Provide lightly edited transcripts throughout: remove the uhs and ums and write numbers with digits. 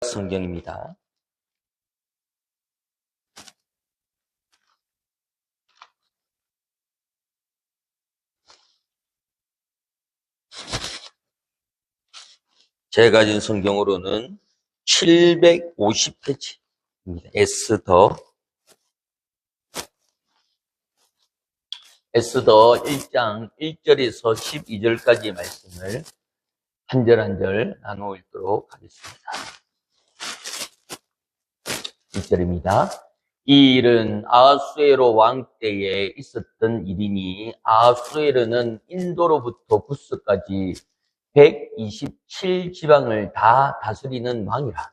성경입니다. 제가 가진 성경으로는 750페이지입니다. 에스더 1장 1절에서 12절까지의 말씀을 한 절 한 절 나누어 읽도록 하겠습니다. 1절입니다. 이 일은 아하수에로 왕 때에 있었던 일이니 아하수에로는 인도로부터 구스까지 127지방을 다 다스리는 왕이라.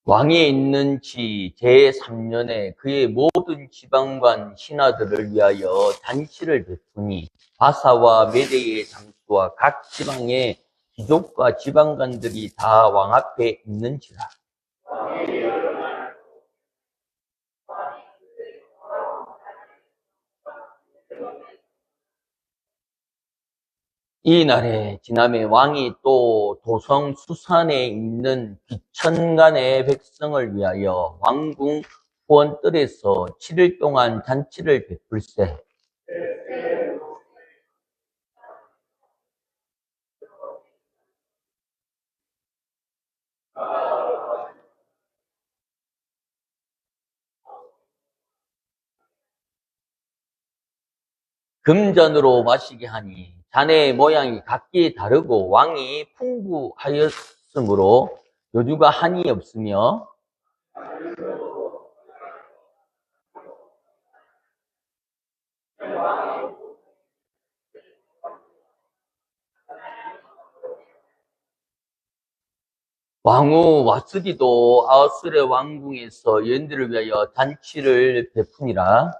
왕이 있는 지 제3년에 그의 모든 지방관 신하들을 위하여 잔치를 베푸니 바사와 메대의 장수와 각 지방의 귀족과 지방관들이 다 왕 앞에 있는지라. 이 날에 지남에 왕이 또 도성 수산에 있는 귀천간의 백성을 위하여 왕궁 후원뜰에서 7일 동안 잔치를 베풀세. 금잔으로 마시게 하니 잔의 모양이 각기 다르고 왕이 풍부하였으므로 요주가 한이 없으며 왕후 와스디도 아하수르 왕궁에서 여인들을 위하여 잔치를 베푸니라.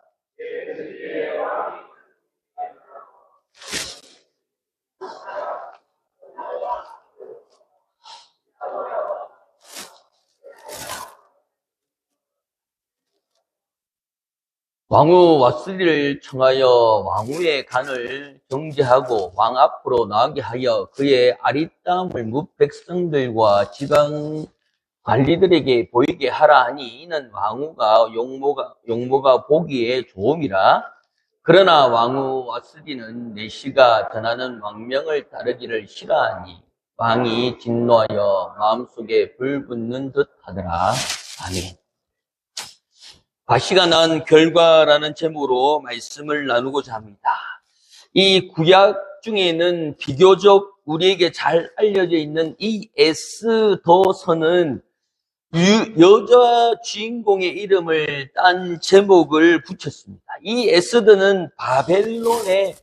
왕후 와스디를 청하여 왕후의 간을 정죄하고 왕 앞으로 나가게 하여 그의 아리따움을 뭇 백성들과 지방 관리들에게 보이게 하라 하니 이는 왕후가 용모가 보기에 좋음이라. 그러나 왕후 와스디는 내시가 전하는 왕명을 따르기를 싫어하니 왕이 진노하여 마음속에 불붙는 듯 하더라. 아멘. 바시가 낳은 결과라는 제목으로 말씀을 나누고자 합니다. 이 구약 중에는 비교적 우리에게 잘 알려져 있는 이 에스더서는 여자 주인공의 이름을 딴 제목을 붙였습니다. 이 에스더는 바벨론의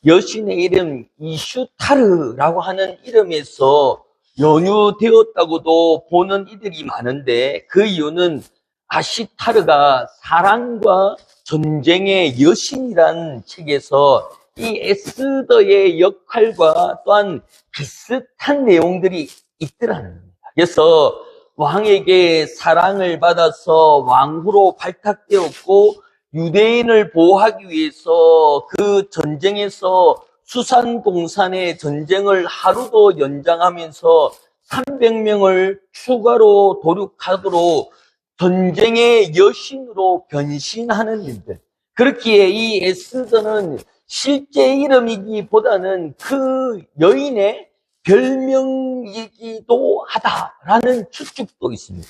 여신의 이름 이슈타르라고 하는 이름에서 연유되었다고도 보는 이들이 많은데 그 이유는 아시타르가 사랑과 전쟁의 여신이란 책에서 이 에스더의 역할과 또한 비슷한 내용들이 있더라는 겁니다. 그래서 왕에게 사랑을 받아서 왕후로 발탁되었고 유대인을 보호하기 위해서 그 전쟁에서 수산동산의 전쟁을 하루도 연장하면서 300명을 추가로 도륙하도록 전쟁의 여신으로 변신하는 일들. 그렇기에 이 에스더는 실제 이름이기보다는 그 여인의 별명이기도 하다라는 추측도 있습니다.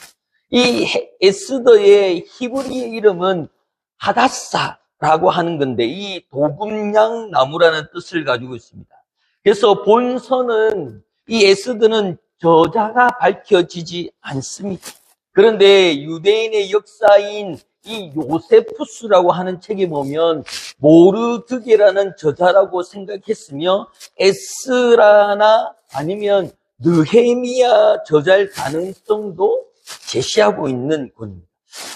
이 에스더의 히브리 이름은 하다사라고 하는 건데 이 도금양 나무라는 뜻을 가지고 있습니다. 그래서 본서는 이 에스더는 저자가 밝혀지지 않습니다. 그런데 유대인의 역사인 이 요세푸스라고 하는 책에 보면 모르드게라는 저자라고 생각했으며 에스라나 아니면 느헤미야 저자일 가능성도 제시하고 있는 겁니다.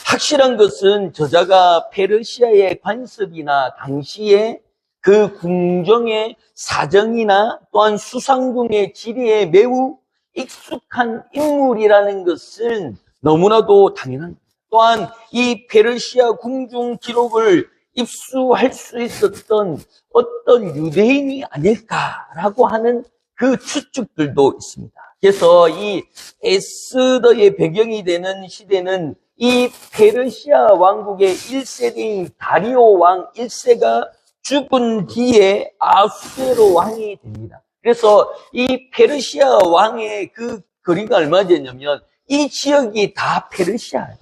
확실한 것은 저자가 페르시아의 관습이나 당시에 그 궁정의 사정이나 또한 수상궁의 지리에 매우 익숙한 인물이라는 것은 너무나도 당연합니다. 또한 이 페르시아 궁중 기록을 입수할 수 있었던 어떤 유대인이 아닐까라고 하는 그 추측들도 있습니다. 그래서 이 에스더의 배경이 되는 시대는 이 페르시아 왕국의 1세대인 다리오 왕 1세가 죽은 뒤에 아수에로 왕이 됩니다. 그래서 이 페르시아 왕의 그 거리가 얼마 되냐면 이 지역이 다 페르시아예요.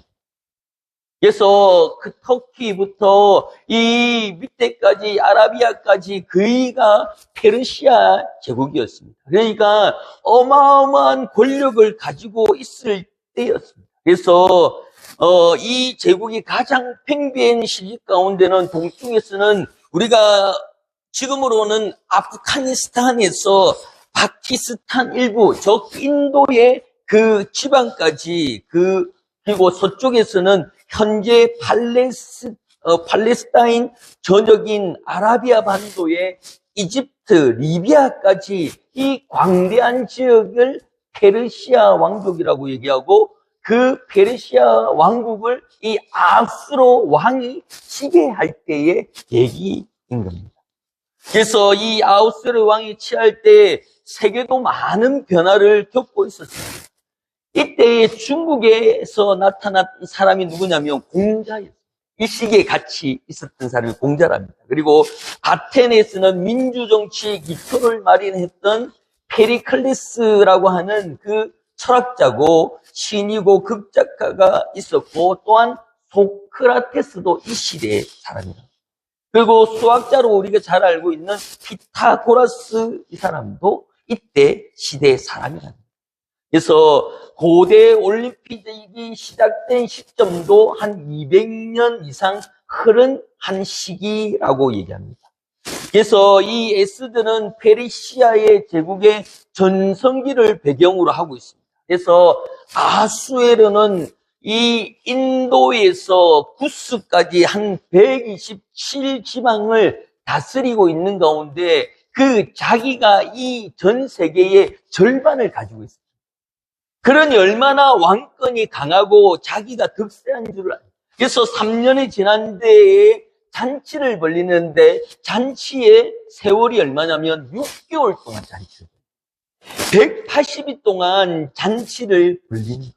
그래서 그 터키부터 이 밑에까지 아라비아까지 거의가 페르시아 제국이었습니다. 그러니까 어마어마한 권력을 가지고 있을 때였습니다. 그래서 이 제국이 가장 팽배한 시기 가운데는 동쪽에서는 우리가 지금으로는 아프가니스탄에서 파키스탄 일부, 즉 인도의 그 지방까지 그리고 서쪽에서는 현재 팔레스타인 전역인 아라비아 반도의 이집트, 리비아까지 이 광대한 지역을 페르시아 왕국이라고 얘기하고 그 페르시아 왕국을 이 아수로 왕이 지배할 때의 얘기인 겁니다. 그래서 이 아수르 왕이 취할 때 세계도 많은 변화를 겪고 있었습니다. 이때 중국에서 나타난 사람이 누구냐면 공자였어요. 이 시기에 같이 있었던 사람이 공자랍니다. 그리고 아테네에서는 민주정치 기초를 마련했던 페리클레스라고 하는 그 철학자고 신이고 극작가가 있었고 또한 소크라테스도 이 시대의 사람이다. 그리고 수학자로 우리가 잘 알고 있는 피타고라스 이 사람도 이때 시대의 사람이랍니다. 그래서 고대 올림픽이 시작된 시점도 한 200년 이상 흐른 한 시기라고 얘기합니다. 그래서 이 에스더는 페르시아의 제국의 전성기를 배경으로 하고 있습니다. 그래서 아수에르는 이 인도에서 구스까지 한 127지방을 다스리고 있는 가운데 그 자기가 이 전 세계의 절반을 가지고 있습니다. 그러니 얼마나 왕권이 강하고 자기가 득세한 줄 알아요. 그래서 3년이 지난 데에 잔치를 벌리는데 잔치의 세월이 얼마냐면 6개월 동안 잔치를 180일 동안 잔치를 벌리는 거예요.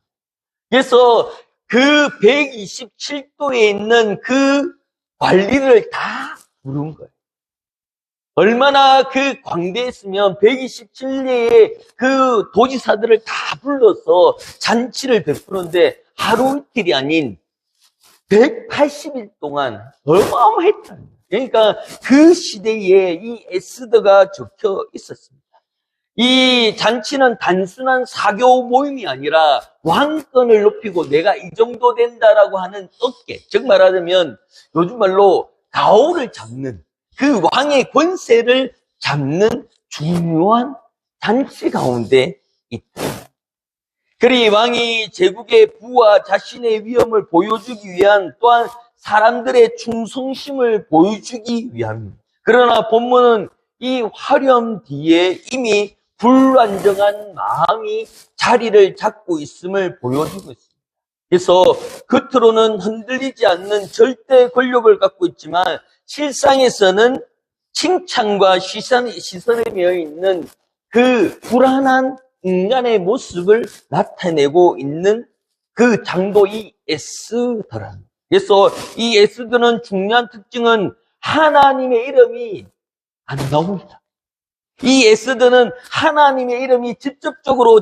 그래서 그 127도에 있는 그 관리를 다 부른 거예요. 얼마나 그 광대했으면 127내의 그 도지사들을 다 불러서 잔치를 베푸는데 하루 이틀이 아닌 180일 동안 어마어마했다. 그러니까 그 시대에 이 에스더가 적혀 있었습니다. 이 잔치는 단순한 사교 모임이 아니라 왕권을 높이고 내가 이 정도 된다라고 하는 어깨, 즉 말하자면 요즘 말로 가오를 잡는 그 왕의 권세를 잡는 중요한 잔치 가운데 있다. 그리 왕이 제국의 부와 자신의 위엄을 보여주기 위한 또한 사람들의 충성심을 보여주기 위함입니다. 그러나 본문은 이 화렴 뒤에 이미 불안정한 마음이 자리를 잡고 있음을 보여주고 있습니다. 그래서 겉으로는 흔들리지 않는 절대 권력을 갖고 있지만 실상에서는 칭찬과 시선에 매여 있는 그 불안한 인간의 모습을 나타내고 있는 그 장도 이 에스더랍니다. 그래서 이 에스더는 중요한 특징은 하나님의 이름이 안 나옵니다. 이 에스더는 하나님의 이름이 직접적으로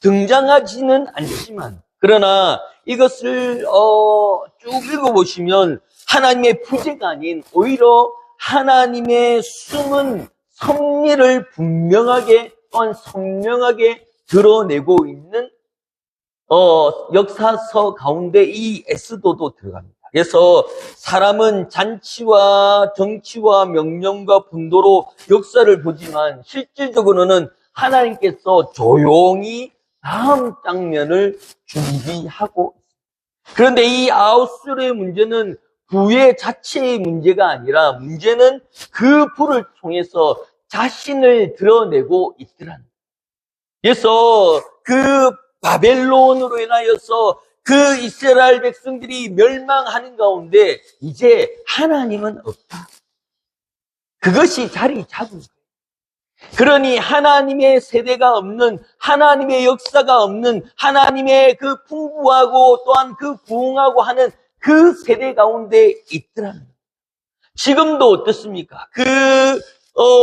등장하지는 않지만 그러나 이것을 쭉 읽어보시면 하나님의 부재가 아닌 오히려 하나님의 숨은 섭리를 분명하게 또한 선명하게 드러내고 있는 역사서 가운데 이 에스더도 들어갑니다. 그래서 사람은 잔치와 정치와 명령과 분도로 역사를 보지만 실질적으로는 하나님께서 조용히 다음 장면을 준비하고 있습니다. 그런데 이 아우스르의 문제는 부의 자체의 문제가 아니라 문제는 그 부를 통해서 자신을 드러내고 있더라는 거예요. 그래서 그 바벨론으로 인하여서 그 이스라엘 백성들이 멸망하는 가운데 이제 하나님은 없다. 그것이 자리 잡은 거예요. 그러니 하나님의 세대가 없는, 하나님의 역사가 없는, 하나님의 그 풍부하고 또한 그 부흥하고 하는 그 세대 가운데 있더라는 거예요. 지금도 어떻습니까?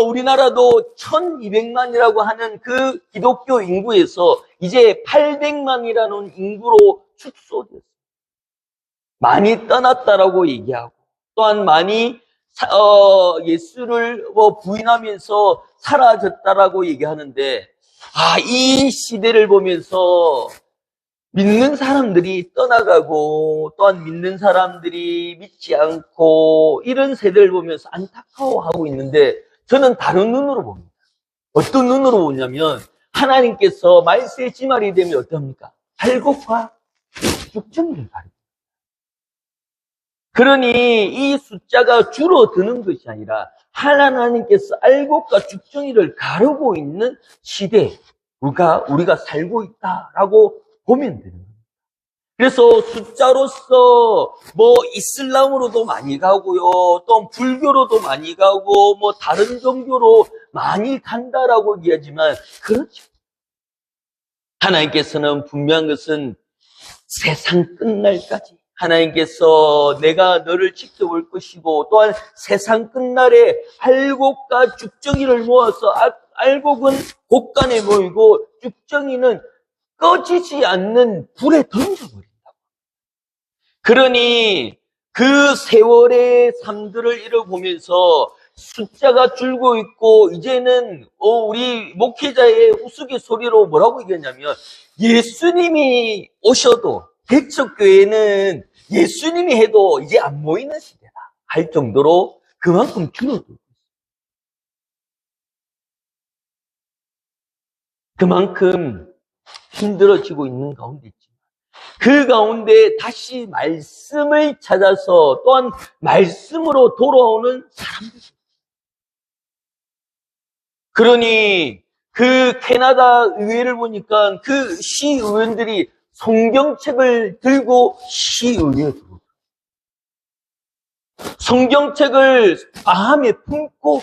우리나라도 1200만이라고 하는 그 기독교 인구에서 이제 800만이라는 인구로 축소됐어요. 많이 떠났다라고 얘기하고, 또한 많이 예수를 부인하면서 사라졌다라고 얘기하는데, 이 시대를 보면서 믿는 사람들이 떠나가고 또한 믿는 사람들이 믿지 않고 이런 세대를 보면서 안타까워하고 있는데, 저는 다른 눈으로 봅니다. 어떤 눈으로 보냐면 하나님께서 말세의 지말이 되면 어떡합니까? 팔곡과 죽정이를 가르쳐요. 그러니 이 숫자가 줄어드는 것이 아니라 하나님께서 알곡과 죽정이를 가르고 있는 시대에 우리가 살고 있다라고 보면 되는 거예요. 그래서 숫자로서 이슬람으로도 많이 가고요, 또 불교로도 많이 가고 다른 종교로 많이 간다라고 얘기하지만 그렇죠. 하나님께서는 분명한 것은 세상 끝날까지 하나님께서 내가 너를 지켜볼 것이고, 또한 세상 끝날에 알곡과 죽정이를 모아서 알곡은 곳간에 모이고 죽정이는 꺼지지 않는 불에 던져버린다고. 그러니 그 세월의 삶들을 잃어보면서 숫자가 줄고 있고, 이제는 우리 목회자의 우스갯소리로 뭐라고 얘기했냐면, 예수님이 오셔도 개척교회는 예수님이 해도 이제 안 모이는 시대다 할 정도로 그만큼 줄어들고 있어요. 그만큼 힘들어지고 있는 가운데 있지만, 그 가운데 다시 말씀을 찾아서 또한 말씀으로 돌아오는 사람들. 그러니 그 캐나다 의회를 보니까 그 시의원들이 성경책을 들고 시의회에 들어오고, 성경책을 마음에 품고,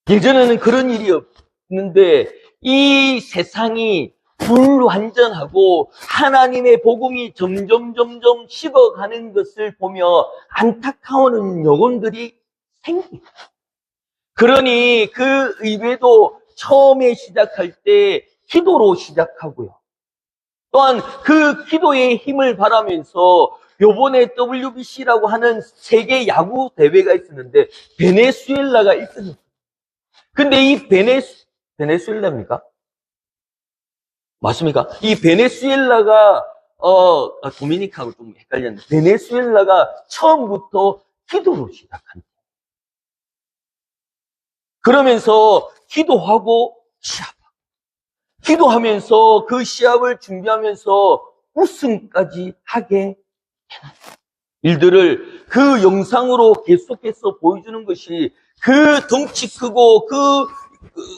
예전에는 그런 일이 없는데 이 세상이 불완전하고 하나님의 복음이 점점 식어가는 것을 보며 안타까워하는 영혼들이 생깁니다. 그러니 그 의회도 처음에 시작할 때 기도로 시작하고요, 또한 그 기도의 힘을 바라면서 요번에 WBC라고 하는 세계 야구 대회가 있었는데 베네수엘라가 1등했어요. 근데 이 베네수엘라입니까? 맞습니까? 이 베네수엘라가 도미니카하고 좀 헷갈렸는데, 베네수엘라가 처음부터 기도로 시작한. 그러면서 기도하고 시합, 기도하면서 그 시합을 준비하면서 우승까지 하게 해놨어요. 일들을 그 영상으로 계속해서 보여주는 것이, 그 덩치 크고 그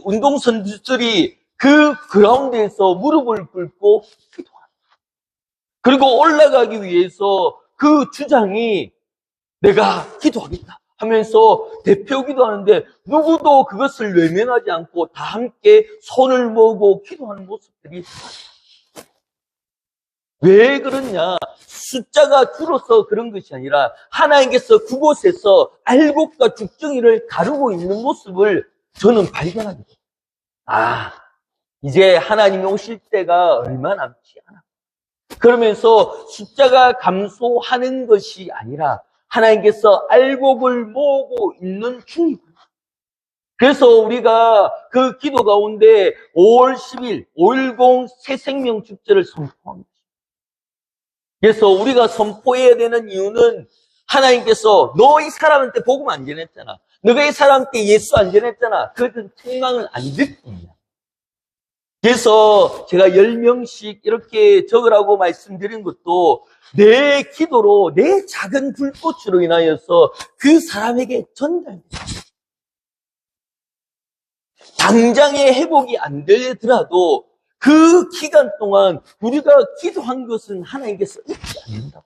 운동선수들이 그 그라운드에서 무릎을 꿇고 기도합니다. 그리고 올라가기 위해서 그 주장이 내가 기도하겠다 하면서 대표 기도하는데 누구도 그것을 외면하지 않고 다 함께 손을 모으고 기도하는 모습들이, 왜 그러냐? 숫자가 줄어서 그런 것이 아니라 하나님께서 그곳에서 알곡과 죽정이를 가르고 있는 모습을 저는 발견하게 됩니다. 이제 하나님이 오실 때가 얼마 남지 않아. 그러면서 숫자가 감소하는 것이 아니라 하나님께서 알곡을 모으고 있는 중이구나. 그래서 우리가 그 기도 가운데 5월 10일 5.10 새생명 축제를 선포합니다. 그래서 우리가 선포해야 되는 이유는, 하나님께서 너 이 사람한테 복음 안 전했잖아, 너가 이 사람한테 예수 안 전했잖아, 그것은 책망을 안 듣습니다. 그래서 제가 10명씩 이렇게 적으라고 말씀드린 것도 내 기도로, 내 작은 불꽃으로 인하여서 그 사람에게 전달됩니다. 당장의 회복이 안 되더라도 그 기간 동안 우리가 기도한 것은 하나님께서 잊지 않는다고.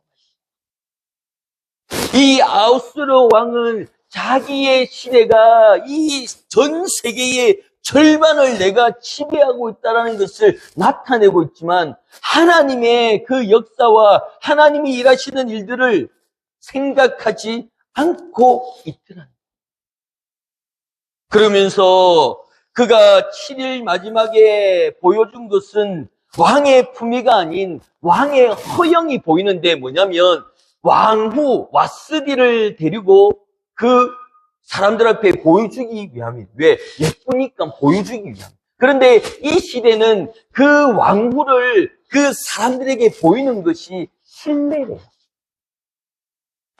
이 아하수르 왕은 자기의 시대가 이 전 세계의 절반을 내가 지배하고 있다는 것을 나타내고 있지만 하나님의 그 역사와 하나님이 일하시는 일들을 생각하지 않고 있더라. 그러면서 그가 7일 마지막에 보여준 것은 왕의 품위가 아닌 왕의 허영이 보이는데 뭐냐면 왕후 와스디를 데리고 그 사람들 앞에 보여주기 위함이에요. 왜? 예쁘니까 보여주기 위함. 그런데 이 시대는 그 왕후를 그 사람들에게 보이는 것이 신뢰래요.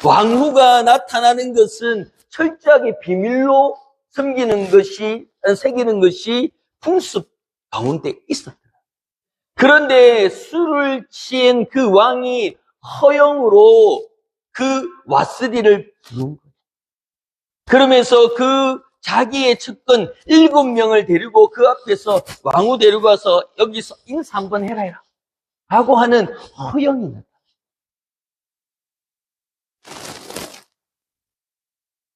왕후가 나타나는 것은 철저하게 비밀로 새기는 것이 풍습 가운데 있었다. 그런데 술을 취한 그 왕이 허영으로 그 와스디를 부른 거예요. 그러면서 그 자기의 측근 7명을 데리고 그 앞에서 왕후 데리고 와서 여기서 인사 한번 해라 하고 하는 허영이 나타났어요.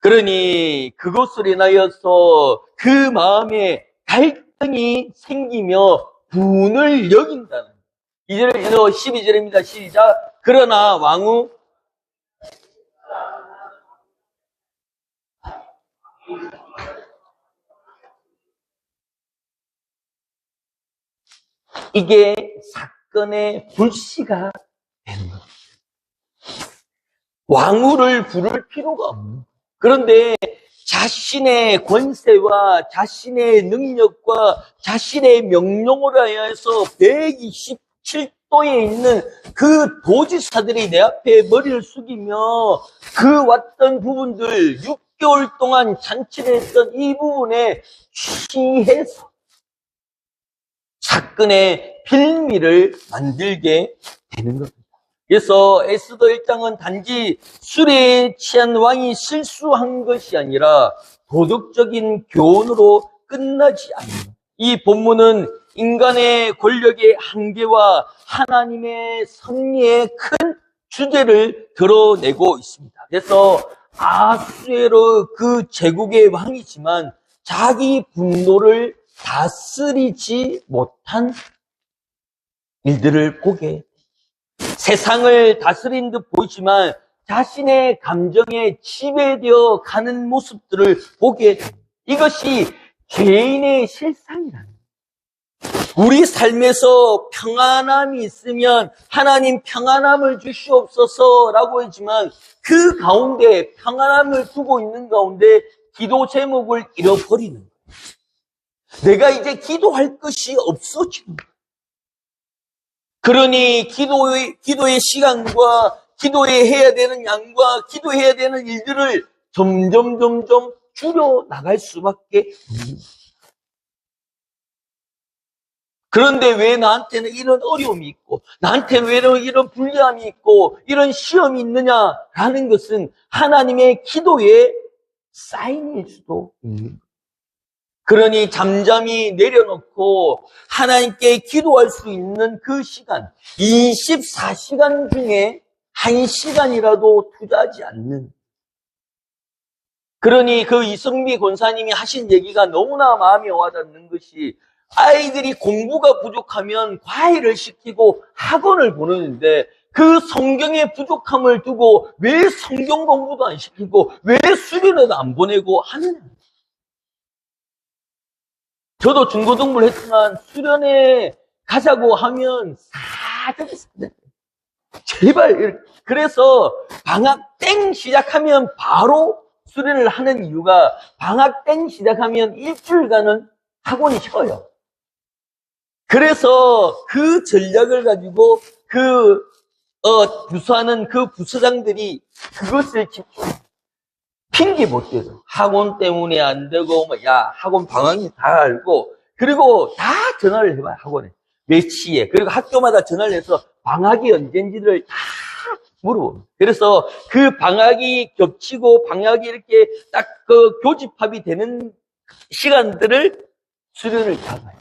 그러니 그것으로 인하여서 그 마음에 갈등이 생기며 분을 여긴다는 12절입니다. 시작. 그러나 왕후 이게 사건의 불씨가 되는 겁니다. 왕후를 부를 필요가 없는 거예요. 그런데 자신의 권세와 자신의 능력과 자신의 명령으로 하여서 127도에 있는 그 도지사들이 내 앞에 머리를 숙이며 그 왔던 부분들 6개월 동안 잔치를 했던 이 부분에 취해서 사건의 빌미를 만들게 되는 겁니다. 그래서 에스더 1장은 단지 술에 취한 왕이 실수한 것이 아니라 도덕적인 교훈으로 끝나지 않는 이 본문은 인간의 권력의 한계와 하나님의 섭리의 큰 주제를 드러내고 있습니다. 그래서 아하수에로 그 제국의 왕이지만 자기 분노를 다스리지 못한 일들을 보게 세상을 다스린 듯 보이지만 자신의 감정에 지배되어 가는 모습들을 보게 됩니다. 이것이 죄인의 실상이라는 거예요. 우리 삶에서 평안함이 있으면 하나님 평안함을 주시옵소서라고 했지만 그 가운데 평안함을 두고 있는 가운데 기도 제목을 잃어버리는 거예요. 내가 이제 기도할 것이 없어지는 거예요. 그러니 기도의 시간과 기도해야 되는 양과 기도해야 되는 일들을 점점 줄여 나갈 수밖에 없는 거예요. 그런데 왜 나한테는 이런 어려움이 있고 나한테 왜 이런 불리함이 있고 이런 시험이 있느냐라는 것은 하나님의 기도의 사인일 수도 있는 거예요. 그러니 잠잠히 내려놓고 하나님께 기도할 수 있는 그 시간 24시간 중에 1시간이라도 투자하지 않는 그러니 그 이승미 권사님이 하신 얘기가 너무나 마음에 와닿는 것이 아이들이 공부가 부족하면 과외를 시키고 학원을 보내는데 그 성경의 부족함을 두고 왜 성경 공부도 안 시키고 왜 수련회도 안 보내고 하느냐. 저도 중고등부를 했지만 수련회 가자고 하면 사정했습니다. 제발. 그래서 방학 땡 시작하면 바로 수련을 하는 이유가 방학 땡 시작하면 일주일간은 학원이 쉬어요. 그래서 그 전략을 가지고 부서하는 그 부서장들이 그것을 핑계 못 대서 학원 때문에 안 되고 학원 방학이 다 알고 그리고 다 전화를 해봐요. 학원에 몇 시에 그리고 학교마다 전화를 해서 방학이 언젠지를 다 물어봅니다. 그래서 그 방학이 겹치고 방학이 이렇게 딱 그 교집합이 되는 시간들을 수련을 잡아요.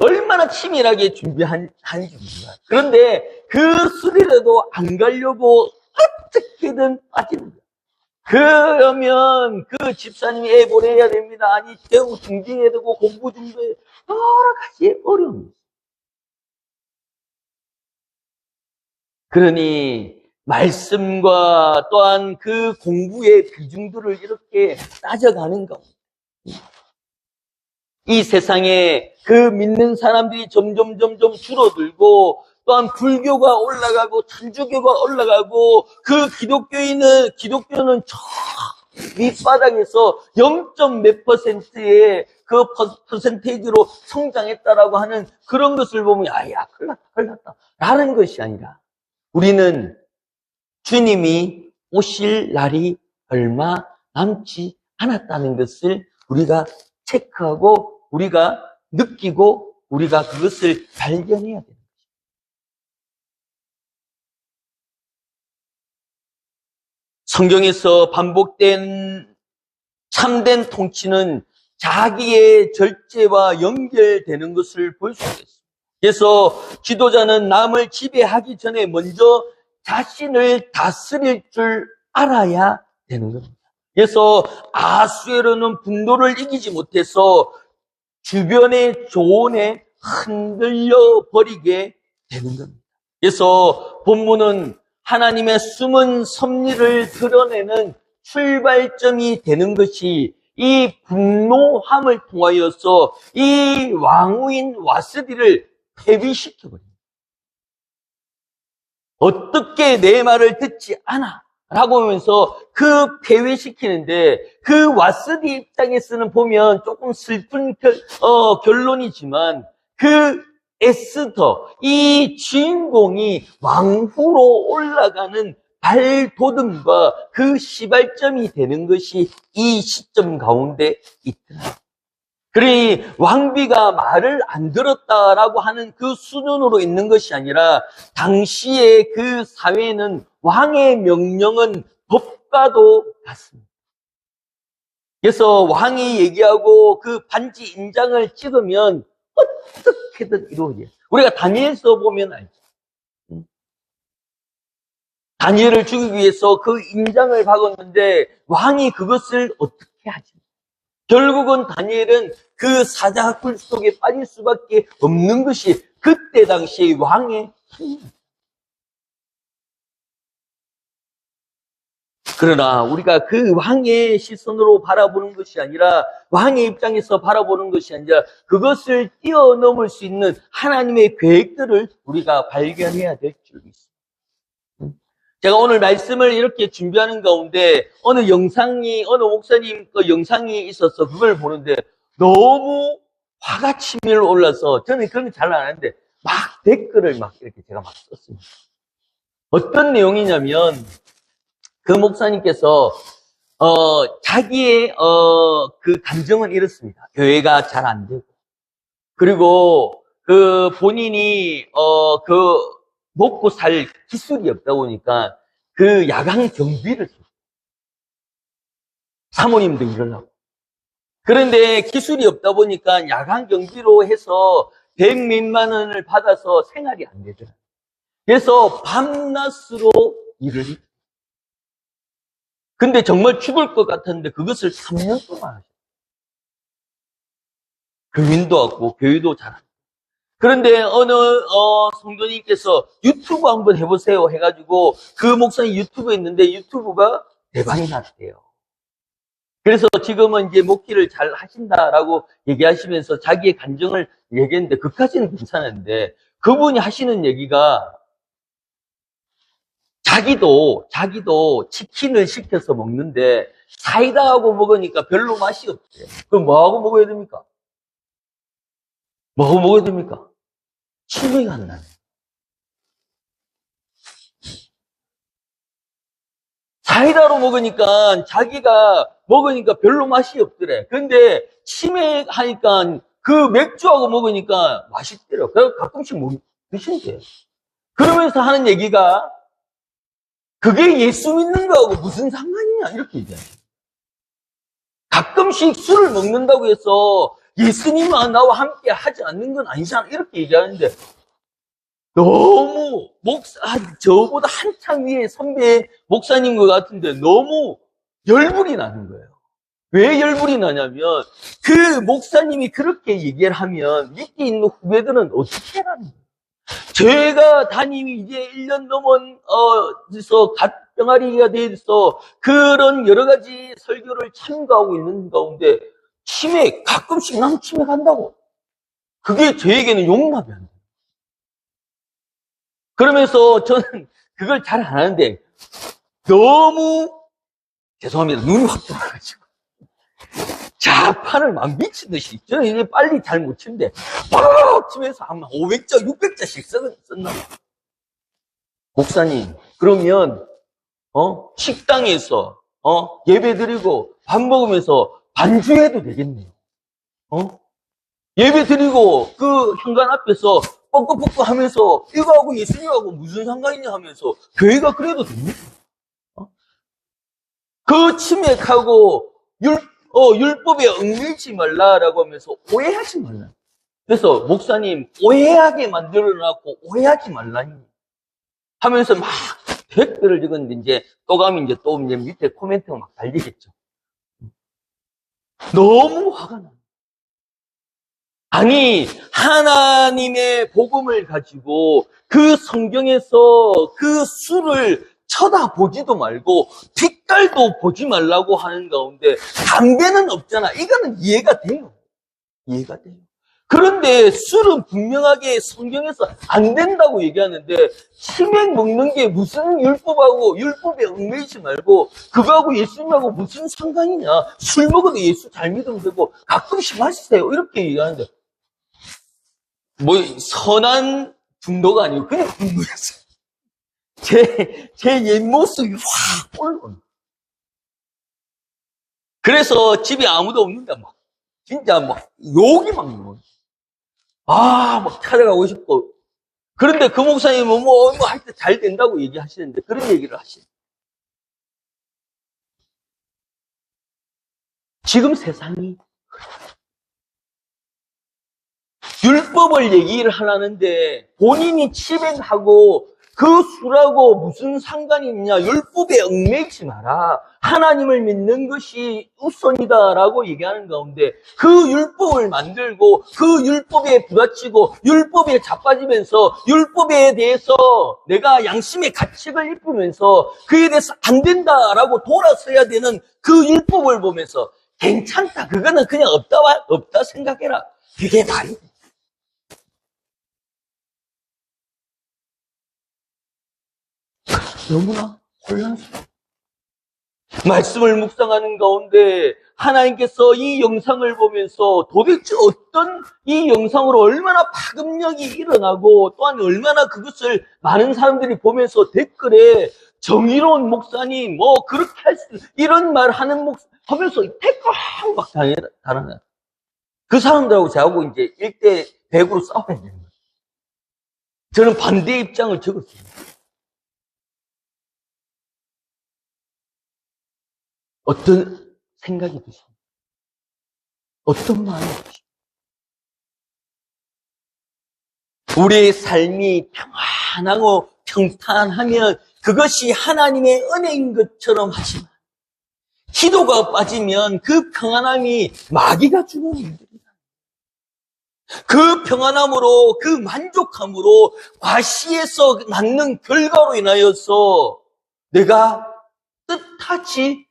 얼마나 치밀하게 준비한지 몰라. 그런데 그 술이라도 안 가려고 어떻게든 빠지는 거야. 그러면 그 집사님이 애 보내야 됩니다. 아니, 대우 중징해야 되고 공부 준비해. 여러 가지 어려움이 있어요. 그러니 말씀과 또한 그 공부의 비중들을 이렇게 따져가는 겁니다. 이 세상에 그 믿는 사람들이 점점 줄어들고 또한 불교가 올라가고 천주교가 올라가고 그 기독교는 저 밑바닥에서 0. 몇 %의 그 퍼센테이지로 성장했다라고 하는 그런 것을 보면 야, 큰일 났다 라는 것이 아니라 우리는 주님이 오실 날이 얼마 남지 않았다는 것을 우리가 체크하고 우리가 느끼고 우리가 그것을 발견해야 됩니다. 성경에서 반복된 참된 통치는 자기의 절제와 연결되는 것을 볼 수 있습니다. 그래서 지도자는 남을 지배하기 전에 먼저 자신을 다스릴 줄 알아야 되는 겁니다. 그래서 아수에로는 분노를 이기지 못해서 주변의 조언에 흔들려 버리게 되는 겁니다. 그래서 본문은 하나님의 숨은 섭리를 드러내는 출발점이 되는 것이 이 분노함을 통하여서 이 왕후인 와스디를 폐위시켜버립니다. 어떻게 내 말을 듣지 않아? 라고 하면서 그 폐위시키는데 그 와스디 입장에서는 보면 조금 슬픈 결론이지만 그 에스더, 이 주인공이 왕후로 올라가는 발돋움과 그 시발점이 되는 것이 이 시점 가운데 있더라. 그러니 왕비가 말을 안 들었다라고 하는 그 수준으로 있는 것이 아니라 당시의 그 사회는 왕의 명령은 법과도 같습니다. 그래서 왕이 얘기하고 그 반지 인장을 찍으면 어떻게든 이루어져요. 우리가 다니엘서 보면 알죠. 다니엘을 죽이기 위해서 그 인장을 박았는데 왕이 그것을 어떻게 하지? 결국은 다니엘은 그 사자굴 속에 빠질 수밖에 없는 것이 그때 당시 왕의 힘입니다. 그러나 우리가 그 왕의 시선으로 바라보는 것이 아니라 왕의 입장에서 바라보는 것이 아니라 그것을 뛰어넘을 수 있는 하나님의 계획들을 우리가 발견해야 될 줄 있습니다. 제가 오늘 말씀을 이렇게 준비하는 가운데 어느 목사님 그 영상이 있어서 그걸 보는데 너무 화가 치밀어 올라서 저는 그런 거 잘 안 하는데 막 댓글을 막 이렇게 제가 막 썼습니다. 어떤 내용이냐면 그 목사님께서 자기의 그 감정은 이렇습니다. 교회가 잘 안 되고 그리고 그 본인이 그 먹고 살 기술이 없다 보니까 그 야간 경비를 써요. 사모님도 일을 하고. 그런데 기술이 없다 보니까 야간 경비로 해서 100몇만 원을 받아서 생활이 안 되더라고요. 그래서 밤낮으로 일을 해요. 근데 정말 죽을 것 같았는데 그것을 3년 동안 하셨어요. 교인도 없고 교회도 잘 안 돼요. 그런데 어느 성도님께서 유튜브 한번 해보세요 해가지고 그 목사님 유튜브에 있는데 유튜브가 대박이 났대요. 그래서 지금은 이제 목회를 잘 하신다라고 얘기하시면서 자기의 간증을 얘기했는데 그까지는 괜찮은데 그분이 하시는 얘기가 자기도 치킨을 시켜서 먹는데 사이다하고 먹으니까 별로 맛이 없대요. 그럼 뭐하고 먹어야 됩니까? 뭐하고 먹어야 됩니까? 치매가 안 나네. 사이다로 먹으니까 자기가 먹으니까 별로 맛이 없더래. 근데 치매하니까 그 맥주하고 먹으니까 맛있더래요. 그래서 가끔씩 드신대요. 그러면서 하는 얘기가 그게 예수 믿는 거하고 무슨 상관이냐 이렇게 얘기해요. 가끔씩 술을 먹는다고 해서 예수님은 나와 함께 하지 않는 건 아니잖아. 이렇게 얘기하는데 너무 저보다 한창 위에 선배 목사님 것 같은데 너무 열불이 나는 거예요. 왜 열불이 나냐면 그 목사님이 그렇게 얘기를 하면 밑에 있는 후배들은 어떻게 하라는 거예요. 제가 담임이 이제 1년 넘은 그래서 병아리가 돼서 그런 여러 가지 설교를 참가하고 있는 가운데 가끔씩 나는 치매 간다고. 그게 저에게는 용납이 안 돼요. 그러면서 저는 그걸 잘 안 하는데 너무 죄송합니다. 눈이 확 돌아가지고 자판을 막 미친 듯이 저는 이제 빨리 잘 못 치는데 빡 치면서 아마 500자, 600자씩 썼나 봐. 목사님, 그러면 식당에서 예배 드리고 밥 먹으면서 반주해도 되겠네요. 예배 드리고 그 현관 앞에서 뻐꾸뻐꾸 하면서 이거하고 예수님하고 무슨 상관이냐 하면서 교회가 그래도 됩니까? 그 치맥하고 율법에 얽매이지 말라라고 하면서 오해하지 말라. 그래서 목사님 오해하게 만들어놨고 오해하지 말라니 하면서 막 댓글을 적었는데 이제 또 가면 이제 또 이제 밑에 코멘트가 막 달리겠죠. 너무 화가 나. 아니 하나님의 복음을 가지고 그 성경에서 그 수를 쳐다보지도 말고 빛깔도 보지 말라고 하는 가운데 담배는 없잖아. 이거는 이해가 돼요. 이해가 돼요. 그런데 술은 분명하게 성경에서 안 된다고 얘기하는데 치맥 먹는 게 무슨 율법에 얽매이지 말고 그거하고 예수님하고 무슨 상관이냐. 술 먹어도 예수 잘 믿으면 되고 가끔씩 마시세요. 이렇게 얘기하는데 뭐 선한 분노가 아니고 그냥 분노였어요. 제 옛 모습이 확 올라오는. 그래서 집에 아무도 없는데 막 진짜 막 욕이 막 나와요. 막 찾아가고 싶고. 그런데 그 목사님은 할 때 잘 된다고 얘기하시는데 그런 얘기를 하시죠. 지금 세상이 율법을 얘기를 하라는데 본인이 치맥하고 그 술하고 무슨 상관이 있냐. 율법에 얽매이지 마라. 하나님을 믿는 것이 우선이다라고 얘기하는 가운데 그 율법을 만들고 그 율법에 부딪히고 율법에 자빠지면서 율법에 대해서 내가 양심의 가책을 입으면서 그에 대해서 안 된다라고 돌아서야 되는 그 율법을 보면서 괜찮다. 그거는 그냥 없다 생각해라. 그게 말이 돼. 너무나 혼란스러워. 말씀을 묵상하는 가운데 하나님께서 이 영상을 보면서 도대체 어떤 이 영상으로 얼마나 파급력이 일어나고 또한 얼마나 그것을 많은 사람들이 보면서 댓글에 정의로운 목사님 그렇게 할 수 이런 말 하는 하면서 댓글 막 달아나. 그 사람들하고 저하고 이제 1대 100으로 싸워야 되는 거예요. 저는 반대 입장을 적었습니다. 어떤 생각이 드십니까? 어떤 마음이 드십니까? 우리의 삶이 평안하고 평탄하면 그것이 하나님의 은혜인 것처럼 하지만 기도가 빠지면 그 평안함이 마귀가 주는 일들이다. 그 평안함으로 그 만족함으로 과시에서 낳는 결과로 인하여서 내가 뜻하지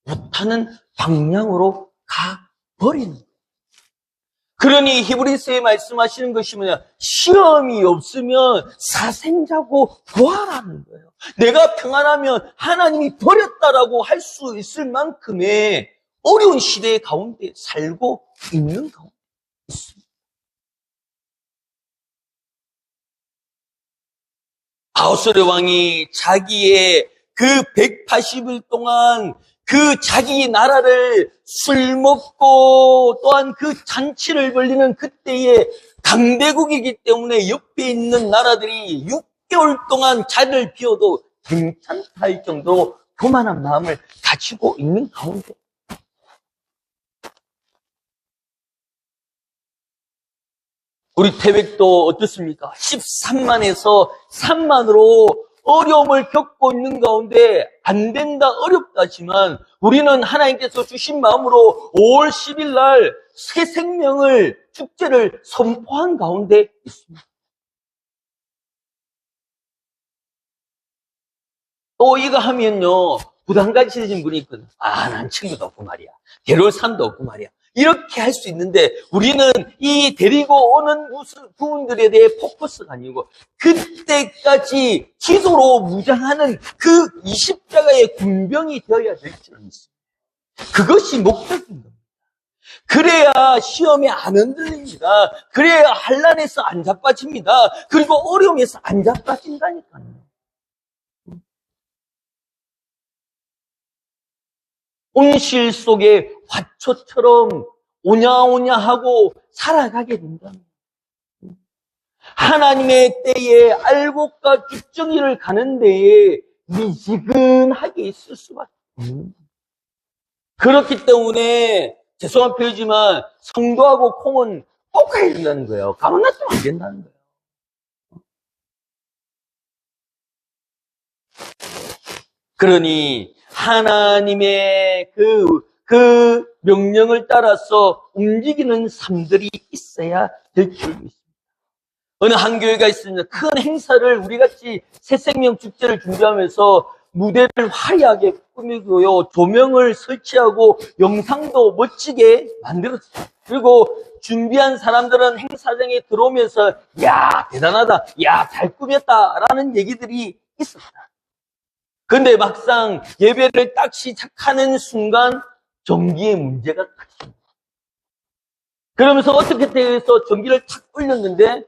못하는 방향으로 가버리는 거예요. 그러니 히브리서에 말씀하시는 것이 뭐냐? 시험이 없으면 사생자고 구하라는 거예요. 내가 평안하면 하나님이 버렸다라고 할 수 있을 만큼의 어려운 시대 가운데 살고 있는 가운데 있습니다. 아하스의 왕이 자기의 그 180일 동안 그 자기 나라를 술 먹고 또한 그 잔치를 벌리는 그때의 강대국이기 때문에 옆에 있는 나라들이 6개월 동안 자리를 비워도 괜찮다 할 정도로 교만한 마음을 가지고 있는 가운데 우리 태백도 어떻습니까? 13만에서 3만으로 어려움을 겪고 있는 가운데 안 된다, 어렵다 하지만 우리는 하나님께서 주신 마음으로 5월 10일 날 새 생명을 축제를 선포한 가운데 있습니다. 또 이거 하면요, 부담 가지신 분이 있거든. 난 친구도 없고 말이야. 데려올 사람도 없고 말이야. 이렇게 할 수 있는데 우리는 이 데리고 오는 부분들에 대해 포커스가 아니고 그때까지 기도로 무장하는 그 20자가의 군병이 되어야 될 줄은 있습니다. 그것이 목적인 겁니다. 그래야 시험에 안 흔들립니다. 그래야 환난에서 안 자빠집니다. 그리고 어려움에서 안 자빠진다니까요. 온실 속에 화초처럼 오냐오냐 하고 살아가게 된답니다. 하나님의 때에 알곡과 죽정이를 가는 데에 미지근하게 있을 수밖에 없는 거예요. 그렇기 때문에 죄송한 표현이지만 성도하고 콩은 꼭 가야 된다는 거예요. 가만 놔두면 안 된다는 거예요. 그러니 하나님의 그 명령을 따라서 움직이는 삶들이 있어야 될 줄 믿습니다. 어느 한 교회가 있습니다. 큰 행사를 우리같이 새생명 축제를 준비하면서 무대를 화려하게 꾸미고요, 조명을 설치하고 영상도 멋지게 만들었어요. 그리고 준비한 사람들은 행사장에 들어오면서 야, 대단하다, 야, 잘 꾸몄다 라는 얘기들이 있었다. 근데 막상 예배를 딱 시작하는 순간 전기의 문제가 딱 생깁니다. 그러면서 어떻게 해서 전기를 탁 올렸는데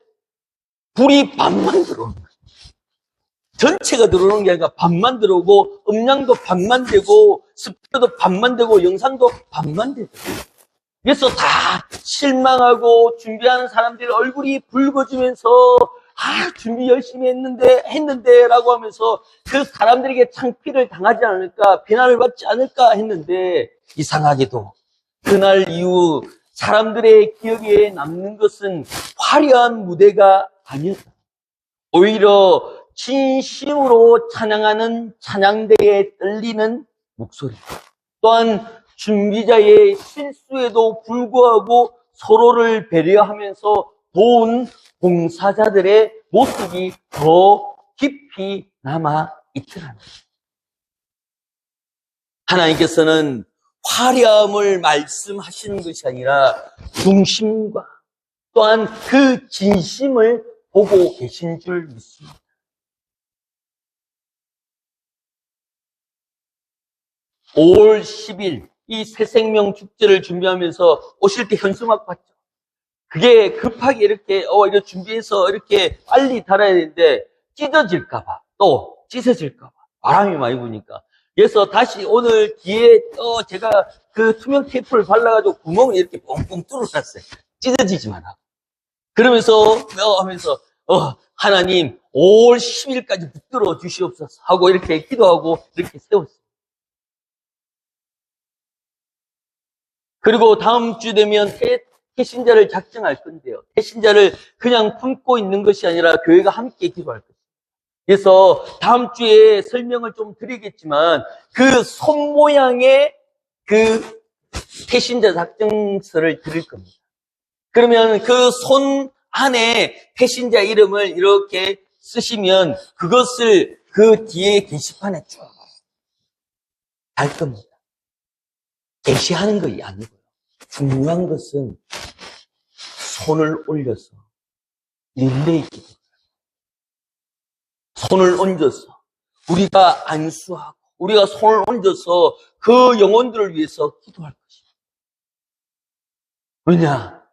불이 반만 들어오는 거예요. 전체가 들어오는 게 아니라 반만 들어오고 음량도 반만 되고 스피커도 반만 되고 영상도 반만 되고, 그래서 다 실망하고 준비하는 사람들의 얼굴이 붉어지면서 준비 열심히 했는데 라고 하면서 그 사람들에게 창피를 당하지 않을까, 비난을 받지 않을까 했는데 이상하게도 그날 이후 사람들의 기억에 남는 것은 화려한 무대가 아니었다. 오히려 진심으로 찬양하는 찬양대에 떨리는 목소리, 또한 준비자의 실수에도 불구하고 서로를 배려하면서 도운 봉사자들의 모습이 더 깊이 남아 있더랍니다. 하나님께서는 화려함을 말씀하시는 것이 아니라 중심과 또한 그 진심을 보고 계신 줄 믿습니다. (5월 10일) 이 새생명 축제를 준비하면서 오실 때 현수막 봤죠? 그게 급하게 이렇게 준비해서 이렇게 빨리 달아야 되는데 찢어질까봐, 또 찢어질까봐 바람이 많이 부니까, 그래서 다시 오늘 뒤에 제가 그 투명 테이프를 발라가지고 구멍을 이렇게 뻥뻥 뚫어놨어요. 찢어지지 마라. 그러면서 하면서 하나님 5월 10일까지 붙들어 주시옵소서 하고 이렇게 기도하고 이렇게 세웠어요. 그리고 다음 주 되면 태신자를 작정할 건데요. 태신자를 그냥 품고 있는 것이 아니라 교회가 함께 기도할 것입니다. 그래서 다음 주에 설명을 좀 드리겠지만 그 손 모양의 그 태신자 작정서를 드릴 겁니다. 그러면 그 손 안에 태신자 이름을 이렇게 쓰시면 그것을 그 뒤에 게시판에 쭉 달 겁니다. 게시하는 것이 아니고요. 중요한 것은 손을 올려서 릴레이 기도, 손을 얹어서 우리가 안수하고 우리가 손을 얹어서 그 영혼들을 위해서 기도할 것입니다. 왜냐?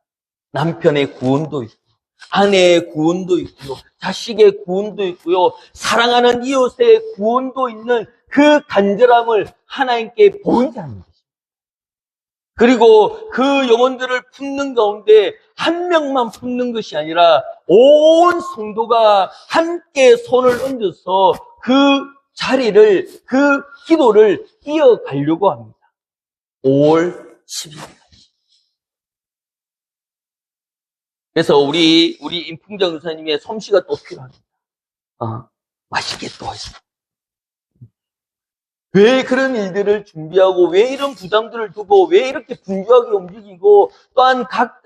남편의 구원도 있고 아내의 구원도 있고요, 자식의 구원도 있고요, 사랑하는 이웃의 구원도 있는 그 간절함을 하나님께 보이자는 것입니다. 그리고 그 영혼들을 품는 가운데 한 명만 품는 것이 아니라 온 성도가 함께 손을 얹어서 그 자리를, 그 기도를 이어가려고 합니다. 5월 10일까지. 그래서 우리 임풍정 의사님의 솜씨가 또 필요합니다. 맛있게 또 했어. 왜 그런 일들을 준비하고, 왜 이런 부담들을 두고, 왜 이렇게 분주하게 움직이고, 또한 각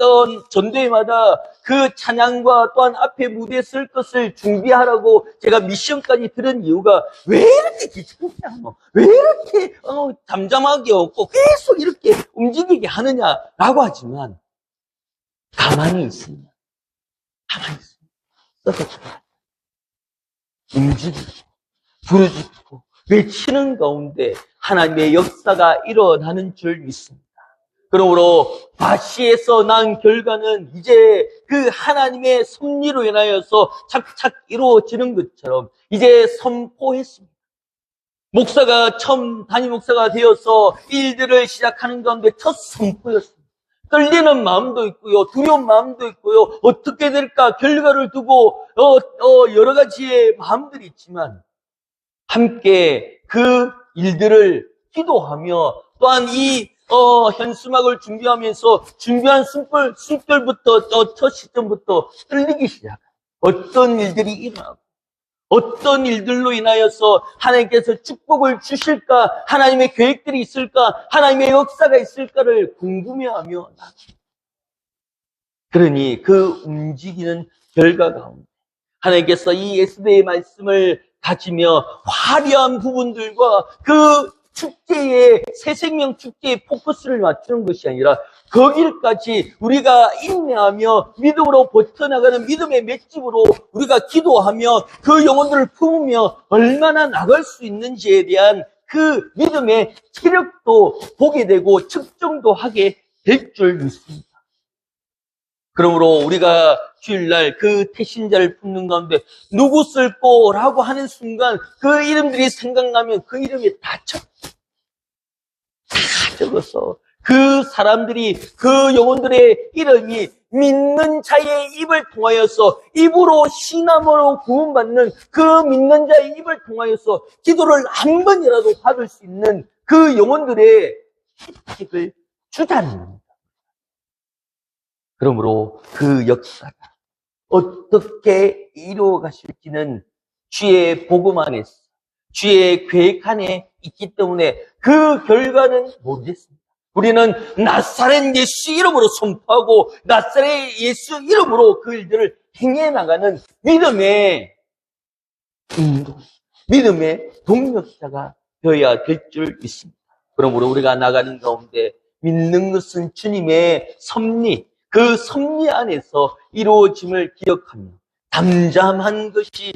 전도회마다 그 찬양과 또한 앞에 무대에 쓸 것을 준비하라고 제가 미션까지 들은 이유가 왜 이렇게 귀찮냐, 왜 이렇게 잠잠하게 없고 계속 이렇게 움직이게 하느냐라고 하지만, 가만히 있으면 써서 움직이고 부르짖고 외치는 가운데 하나님의 역사가 일어나는 줄 믿습니다. 그러므로 바시에서 난 결과는 이제 그 하나님의 섭리로 인하여서 착착 이루어지는 것처럼 이제 선포했습니다. 목사가 처음 담임 목사가 되어서 일들을 시작하는 가운데 첫 선포였습니다. 떨리는 마음도 있고요, 두려운 마음도 있고요, 어떻게 될까 결과를 두고 여러 가지의 마음들이 있지만 함께 그 일들을 기도하며 또한 이 현수막을 준비하면서 준비한 숨결부터 첫 시점부터 떨리기 시작합니다. 어떤 일들이 일어나고 어떤 일들로 인하여서 하나님께서 축복을 주실까, 하나님의 계획들이 있을까, 하나님의 역사가 있을까를 궁금해하며 그러니 그 움직이는 결과 가운데 하나님께서 이 예수대의 말씀을 가지며 화려한 부분들과 그 축제의 새생명 축제의 포커스를 맞추는 것이 아니라 거기까지 우리가 인내하며 믿음으로 버텨나가는 믿음의 맷집으로 우리가 기도하며 그 영혼들을 품으며 얼마나 나갈 수 있는지에 대한 그 믿음의 체력도 보게 되고 측정도 하게 될 줄 믿습니다. 그러므로 우리가 주일날 그 태신자를 품는 가운데 누구 쓸 거라고 하는 순간 그 이름들이 생각나면 그 이름이 다 적어서 그 사람들이 그 영혼들의 이름이 믿는 자의 입을 통하여서 입으로 신함으로 구원받는 그 믿는 자의 입을 통하여서 기도를 한 번이라도 받을 수 있는 그 영혼들의 혜택을 주자는 겁니다. 그러므로 그 역사가 어떻게 이루어 가실지는 주의 복음 안에서 주의 계획 안에 있기 때문에 그 결과는 모르겠습니다. 우리는 나사렛 예수 이름으로 선포하고 나사렛 예수 이름으로 그 일들을 행해 나가는 믿음의 인도, 믿음의 동력자가 되어야 될 줄 믿습니다. 그러므로 우리가 나가는 가운데 믿는 것은 주님의 섭리, 그 섭리 안에서 이루어짐을 기억하며 담잠한 것이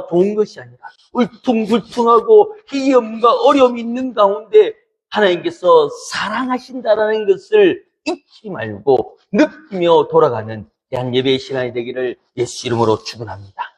좋은 것이 아니라 울퉁불퉁하고 희염과 어려움이 있는 가운데 하나님께서 사랑하신다라는 것을 잊지 말고 느끼며 돌아가는 대한 예배의 시간이 되기를 예수 이름으로 축원합니다.